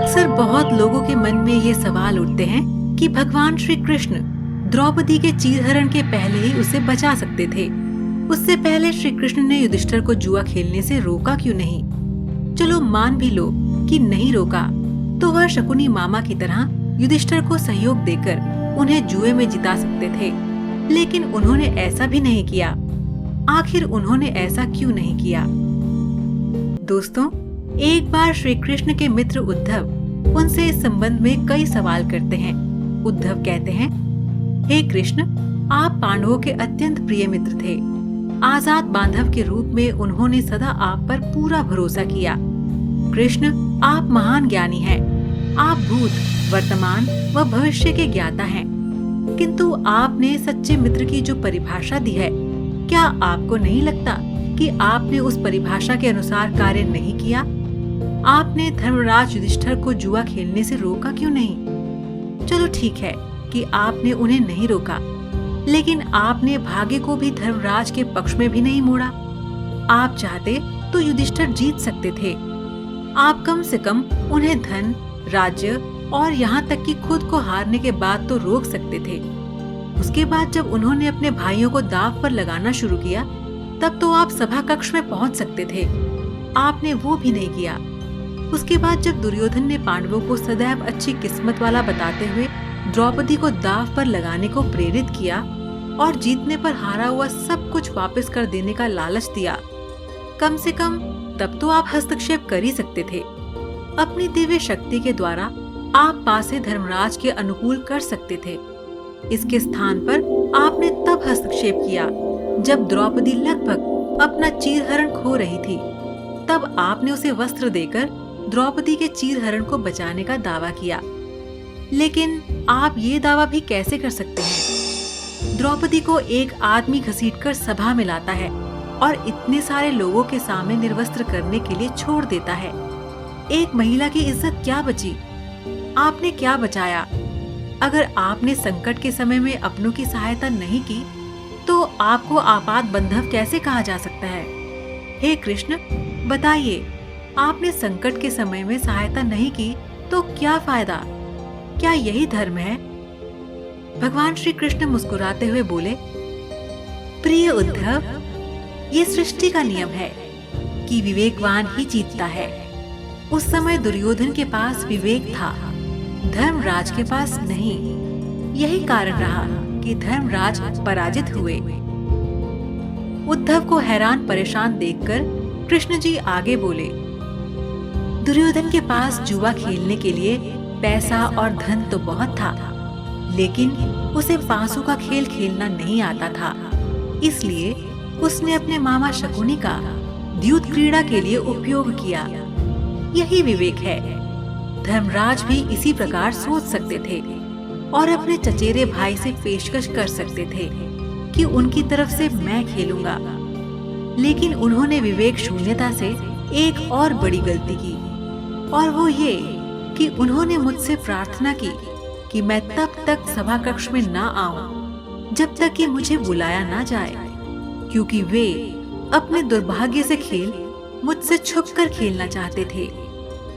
अक्सर बहुत लोगों के मन में ये सवाल उठते हैं कि भगवान श्री कृष्ण द्रौपदी के चीरहरण के पहले ही उसे बचा सकते थे। उससे पहले श्री कृष्ण ने युधिष्ठिर को जुआ खेलने से रोका क्यों नहीं? चलो मान भी लो कि नहीं रोका, तो वह शकुनी मामा की तरह युधिष्ठिर को सहयोग देकर उन्हें जुए में जिता सकते थे। लेकिन उन्होंने ऐसा भी नहीं किया। आखिर उन्होंने ऐसा क्यों नहीं किया? दोस्तों, एक बार श्री कृष्ण के मित्र उद्धव उनसे इस संबंध में कई सवाल करते हैं। उद्धव कहते हैं, हे कृष्ण, आप पांडवों के अत्यंत प्रिय मित्र थे। आजाद बांधव के रूप में उन्होंने सदा आप पर पूरा भरोसा किया। कृष्ण, आप महान ज्ञानी हैं। आप भूत, वर्तमान व भविष्य के ज्ञाता हैं। किंतु आपने सच्चे मित्र की जो परिभाषा दी है, क्या आपको नहीं लगता कि आपने उस परिभाषा के अनुसार कार्य नहीं किया? आपने धर्मराज युधिष्ठिर को जुआ खेलने से रोका क्यों नहीं? चलो ठीक है कि आपने उन्हें नहीं रोका, लेकिन आपने भाग्य को भी धर्मराज के पक्ष में भी नहीं मोड़ा। आप चाहते तो युधिष्ठिर जीत सकते थे। आप कम से कम उन्हें धन, राज्य और यहाँ तक कि खुद को हारने के बाद तो रोक सकते थे। उसके बाद जब उन्होंने अपने भाइयों को दांव पर लगाना शुरू किया, तब तो आप सभा कक्ष में पहुंच सकते थे। आपने वो भी नहीं किया। उसके बाद जब दुर्योधन ने पांडवों को सदैव अच्छी किस्मत वाला बताते हुए द्रौपदी को दांव पर लगाने को प्रेरित किया और जीतने पर हारा हुआ सब कुछ वापस कर देने का लालच दिया, कम से कम तब तो आप हस्तक्षेप कर ही सकते थे। अपनी दिव्य शक्ति के द्वारा आप पासे धर्मराज के अनुकूल कर सकते थे। इसके स्थान पर आपने तब हस्तक्षेप किया जब द्रौपदी लगभग अपना चीरहरण खो रही थी। तब आपने उसे वस्त्र देकर द्रौपदी के चीरहरण को बचाने का दावा किया। लेकिन आप ये दावा भी कैसे कर सकते हैं? द्रौपदी को एक आदमी घसीटकर सभा में लाता है और इतने सारे लोगों के सामने निर्वस्त्र करने के लिए छोड़ देता है। एक महिला की इज्जत क्या बची? आपने क्या बचाया? अगर आपने संकट के समय में अपनों की सहायता नहीं की, तो आपको आपात बंधव कैसे कहा जा सकता है? हे कृष्ण, बताइए, आपने संकट के समय में सहायता नहीं की तो क्या फायदा? क्या यही धर्म है? भगवान श्री कृष्ण मुस्कुराते हुए बोले, प्रिय उद्धव, ये सृष्टि का नियम है कि विवेकवान ही जीतता है। उस समय दुर्योधन के पास विवेक था, धर्मराज के पास नहीं। यही कारण रहा कि धर्मराज पराजित हुए। उद्धव को हैरान परेशान देखकर कृष्ण जी आगे बोले, दुर्योधन के पास जुआ खेलने के लिए पैसा और धन तो बहुत था, लेकिन उसे पांसों का खेल खेलना नहीं आता था। इसलिए उसने अपने मामा शकुनी का द्यूत क्रीड़ा के लिए उपयोग किया। यही विवेक है। धर्मराज भी इसी प्रकार सोच सकते थे और अपने चचेरे भाई से पेशकश कर सकते थे कि उनकी तरफ से मैं खेलूंगा। लेकिन उन्होंने विवेक शून्यता से एक और बड़ी गलती की, और वो ये कि उन्होंने मुझसे प्रार्थना की कि मैं तब तक सभा कक्ष में ना आऊं जब तक कि मुझे बुलाया ना जाए, क्योंकि वे अपने दुर्भाग्य से खेल मुझसे छुपकर खेलना चाहते थे।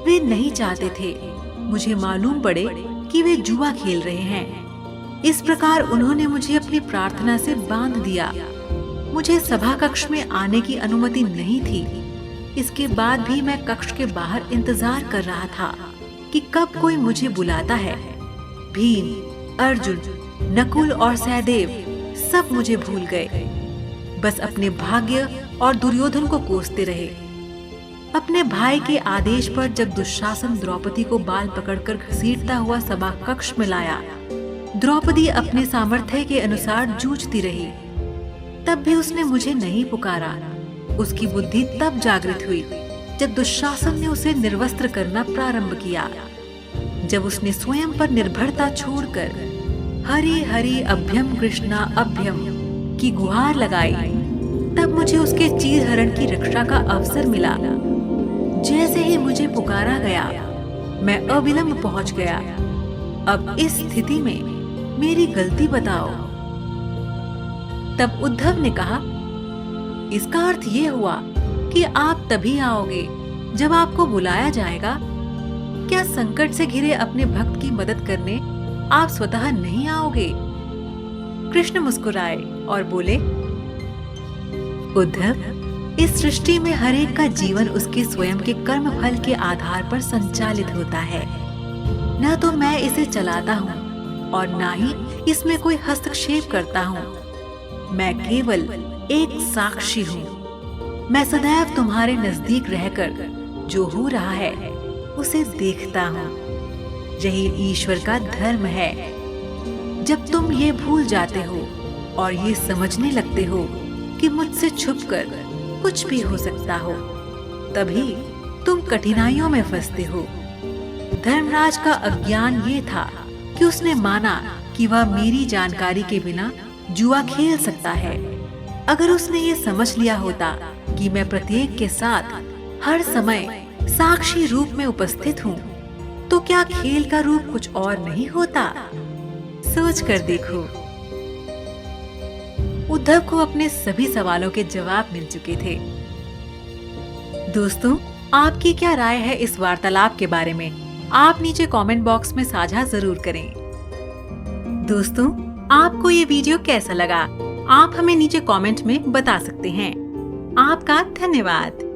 वे नहीं चाहते थे मुझे मालूम पड़े कि वे जुआ खेल रहे हैं। इस प्रकार उन्होंने मुझे अपनी प्रार्थना से बांध दिया। मुझे सभा कक्ष में आने की अनुमति नहीं थी। इसके बाद भी मैं कक्ष के बाहर इंतजार कर रहा था कि कब कोई मुझे बुलाता है। भीम, अर्जुन, नकुल और सहदेव सब मुझे भूल गए। बस अपने भाग्य और दुर्योधन को कोसते रहे। अपने भाई के आदेश पर जब दुशासन द्रौपदी को बाल पकड़कर घसीटता हुआ सभा कक्ष में लाया, द्रौपदी अपने सामर्थ्य के अनुसार जूझती रही। तब भी उसने मुझे नहीं पुकारा। उसकी बुद्धि तब जागृत हुई जब दुशासन ने उसे निर्वस्त्र करना प्रारंभ किया। जब उसने स्वयं पर निर्भरता छोड़कर हरि हरि अभ्यम कृष्णा अभ्यम की गुहार लगाई, तब मुझे उसके चीरहरण की रक्षा का अवसर मिला। जैसे ही मुझे पुकारा गया, मैं अविलंब पहुंच गया। अब इस स्थिति में मेरी गलती बताओ। तब उद्धव ने कहा, इसका अर्थ ये हुआ कि आप तभी आओगे जब आपको बुलाया जाएगा। क्या संकट से घिरे अपने भक्त की मदद करने आप स्वतः नहीं आओगे? कृष्ण मुस्कुराए और बोले, उद्धव, इस सृष्टि में हर एक का जीवन उसके स्वयं के कर्म फल के आधार पर संचालित होता है। न तो मैं इसे चलाता हूँ और न ही इसमें कोई हस्तक्षेप करता हूँ। मैं केवल एक साक्षी हूँ। मैं सदैव तुम्हारे नजदीक रहकर जो हो रहा है उसे देखता हूँ। यही ईश्वर का धर्म है। जब तुम ये भूल जाते हो और ये समझने लगते हो कि मुझसे छुपकर कुछ भी हो सकता हो, तभी तुम कठिनाइयों में फंसते हो। धर्मराज का अज्ञान ये था कि उसने माना कि वह मेरी जानकारी के बिना जुआ खेल सकता है। अगर उसने ये समझ लिया होता कि मैं प्रत्येक के साथ हर समय साक्षी रूप में उपस्थित हूँ, तो क्या खेल का रूप कुछ और नहीं होता? सोच कर देखो। उद्धव को अपने सभी सवालों के जवाब मिल चुके थे। दोस्तों, आपकी क्या राय है इस वार्तालाप के बारे में? आप नीचे कमेंट बॉक्स में साझा जरूर करें। दोस्तों, आपको ये वीडियो कैसा लगा? आप हमें नीचे कमेंट में बता सकते हैं। आपका धन्यवाद।